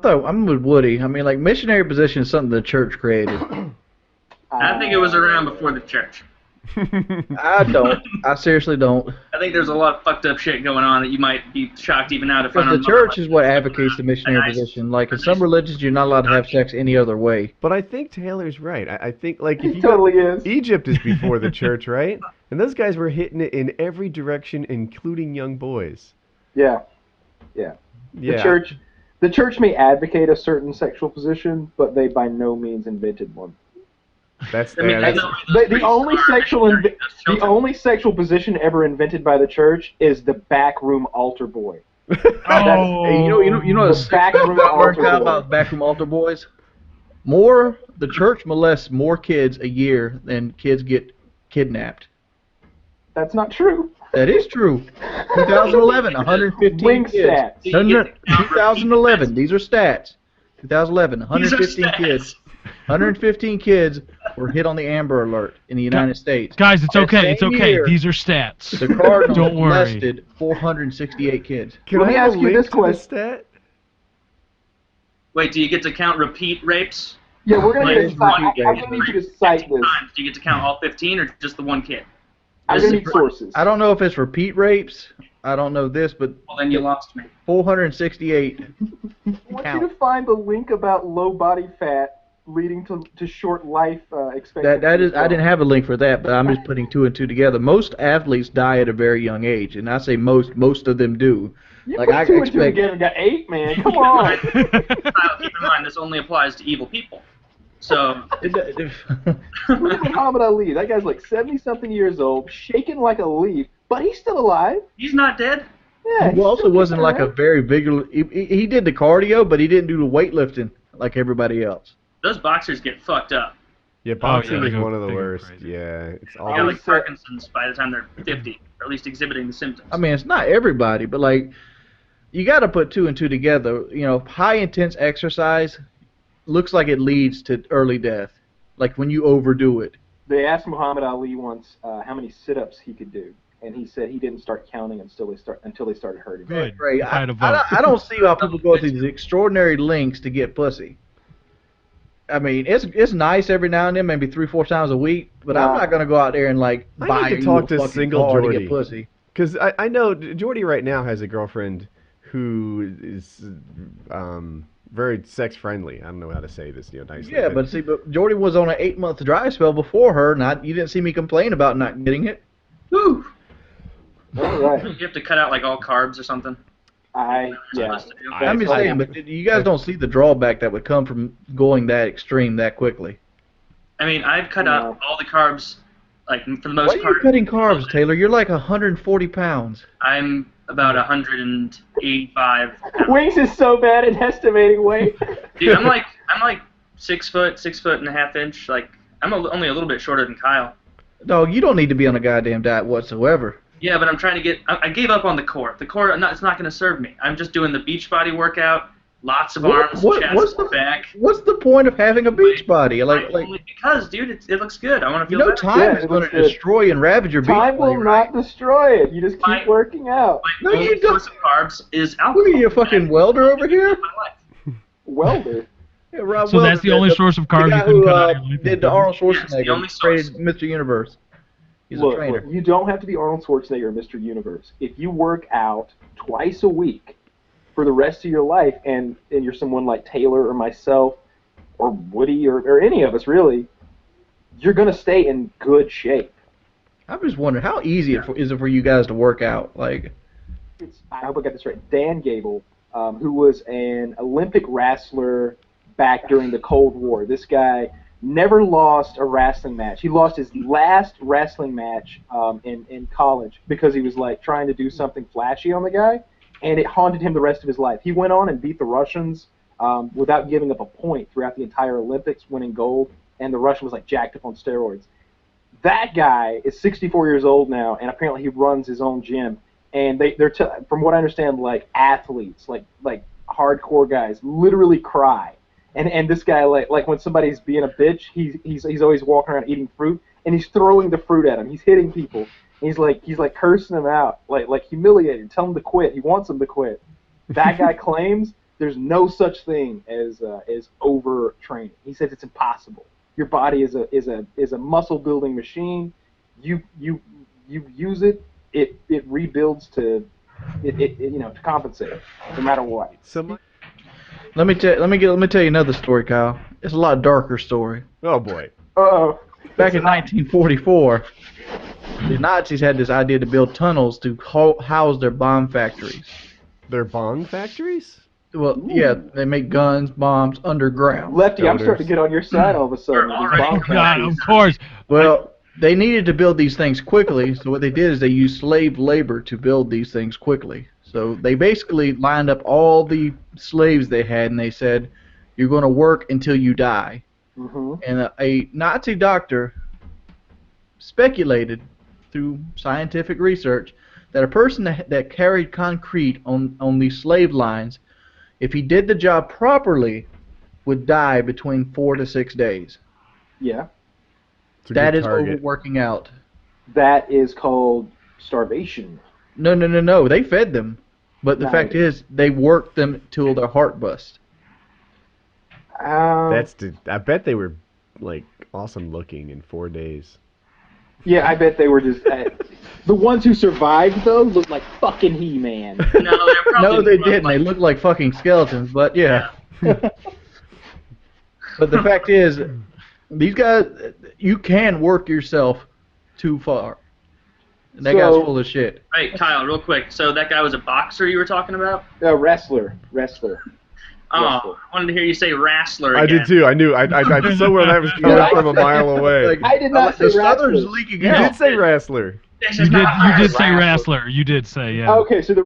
thought I'm with Woody. I mean, like, missionary position is something the church created. I think it was around before the church. I don't. I seriously don't. I think there's a lot of fucked up shit going on that you might be shocked even now to find out. Because the church is what advocates the missionary position. Like, in some religions, you're not allowed to have sex any other way. But I think Taylor's right. I think, like, if He you totally is. Egypt is before the church, right? And those guys were hitting it in every direction, including young boys. Yeah. Yeah. The church may advocate a certain sexual position, but they by no means invented one. That's, I mean, that's The only sexual position ever invented by the church is the backroom altar boy. Oh, You know The backroom altar boy. about backroom altar boys? The church molests more kids a year than kids get kidnapped. That's not true. That is true. 2011, 115 Wing kids. stats. No, 2011, these are stats. 2011, These are 115 stats. kids. 115 kids were hit on the Amber Alert in the United States. guys, it's That okay. It's same okay. year, These are stats. The Cardinals Don't worry. molested 468 kids. Can Let I me have ask a you link this to question. this stat? Wait, do you get to count repeat rapes? Yeah, we're gonna Like, get. I'm gonna need you to cite this. Times. Do you get to count all 15 or just the one kid? I'm gonna need sources. I don't know if it's repeat rapes. I don't know this, but Well, then you lost me. 468. I want you to find the link about low body fat leading to short life expectancy. That is, I didn't have a link for that, but I'm just putting two and two together. Most athletes die at a very young age, and I say most of them do. You Like, put I two and two expect- together and got 8, man. Come on. Keep in mind, this only applies to evil people. So, Look at Muhammad Ali. That guy's like 70-something years old, shaking like a leaf, but he's still alive. he's not dead. Yeah. He also wasn't like a very vigorous. He did the cardio, but he didn't do the weightlifting like everybody else. Those boxers get fucked up. Yeah, boxing they is go- one of the they go worst. crazy. Yeah, it's They all. got like Parkinson's by the time they're 50, or at least exhibiting the symptoms. I mean, it's not everybody, but like, you got to put two and two together. You know, high intense exercise looks like it leads to early death. Like when you overdo it. They asked Muhammad Ali once how many sit-ups he could do, and he said he didn't start counting until they started hurting. Good. Right. If I had a vote. I don't see how people go through these extraordinary lengths to get pussy. I mean, it's nice every now and then, maybe 3-4 times a week, but I'm not gonna go out there and like I buy need to you talk a to fucking single car to Jordy. get pussy. Because I know Jordy right now has a girlfriend who is very sex friendly. I don't know how to say this, nicely. Yeah, but Jordy was on an 8-month dry spell before her, and you didn't see me complain about not getting it. Whew. All right. You have to cut out like all carbs or something. Yeah. I'm just saying, but you guys don't see the drawback that would come from going that extreme that quickly. I mean, I've cut out all the carbs, like for the Why most are you part. cutting carbs, Taylor? You're like 140 pounds. I'm about 185. Wings is so bad at estimating weight. Dude, I'm like 6 foot, 6'1.5" inch. Like I'm only a little bit shorter than Kyle. Dog, you don't need to be on a goddamn diet whatsoever. Yeah, but I'm trying to get. I gave up on the core. The core, it's not going to serve me. I'm just doing the beach body workout. Lots of arms, chest, back. What's the point of having a beach body? Only because, dude, it looks good. I want to feel better. Time is going to destroy and ravage your beach Time body. will not destroy it. You just keep working out. My only source of carbs is alcohol. What are you, a fucking welder over here? Welder. Yeah, Rob So Welder, that's the only source of carbs the guy you couldn't who cut out of your life. did the Arnold Yes, the Schwarzenegger, only source. created Mr. Universe. He's a Look, trainer. you don't have to be Arnold Schwarzenegger or Mr. Universe. If you work out twice a week for the rest of your life, and you're someone like Taylor or myself or Woody or any of us really, you're going to stay in good shape. I'm just wondering, how easy is it for you guys to work out? Like, I hope I got this right. Dan Gable, who was an Olympic wrestler back during the Cold War. This guy never lost a wrestling match. He lost his last wrestling match in college because he was like trying to do something flashy on the guy, and it haunted him the rest of his life. He went on and beat the Russians without giving up a point throughout the entire Olympics, winning gold, and the Russian was like jacked up on steroids. That guy is 64 years old now, and apparently he runs his own gym. And they're from what I understand, like athletes, like hardcore guys, literally cry. And this guy, like when somebody's being a bitch, he's always walking around eating fruit, and he's throwing the fruit at him. He's hitting people. He's like cursing them out, like humiliating, telling them to quit. He wants them to quit. That guy claims there's no such thing as overtraining. He says it's impossible. Your body is a muscle building machine. You use it, it rebuilds to to compensate no matter what. Let me tell you another story, Kyle. It's a lot darker story. Oh boy. Uh-oh. Back in 1944, the Nazis had this idea to build tunnels to house their bomb factories. Their bomb factories? Well, yeah, they make guns, bombs underground. Lefty, I'm starting to get on your side all of a sudden. God, of course. Well, they needed to build these things quickly, so what they did is they used slave labor to build these things quickly. So they basically lined up all the slaves they had, and they said, "You're going to work until you die." Mm-hmm. And a Nazi doctor speculated through scientific research that a person that carried concrete on these slave lines, if he did the job properly, would die between 4 to 6 days. Yeah. That is overworking out. That is called starvation. No. They fed them. But the Nice. fact is, they worked them till their heart bust. I bet they were like awesome looking in 4 days. Yeah, I bet they were just... the ones who survived, though, looked like fucking He-Man. No, they're probably No, they didn't. They looked like fucking skeletons, but yeah. But the fact is, these guys, you can work yourself too far. And that guy's full of shit. Hey, Kyle, real quick. So that guy was a boxer you were talking about? Wrestler. Oh, I wanted to hear you say wrestler again. I did too. I knew. I saw where that was coming from a mile away. Like, I did not say the Southern's wrestler. leaking You out. did say wrestler. This You is did. not You did say wrestler. wrestler. You did say, yeah. Okay, so the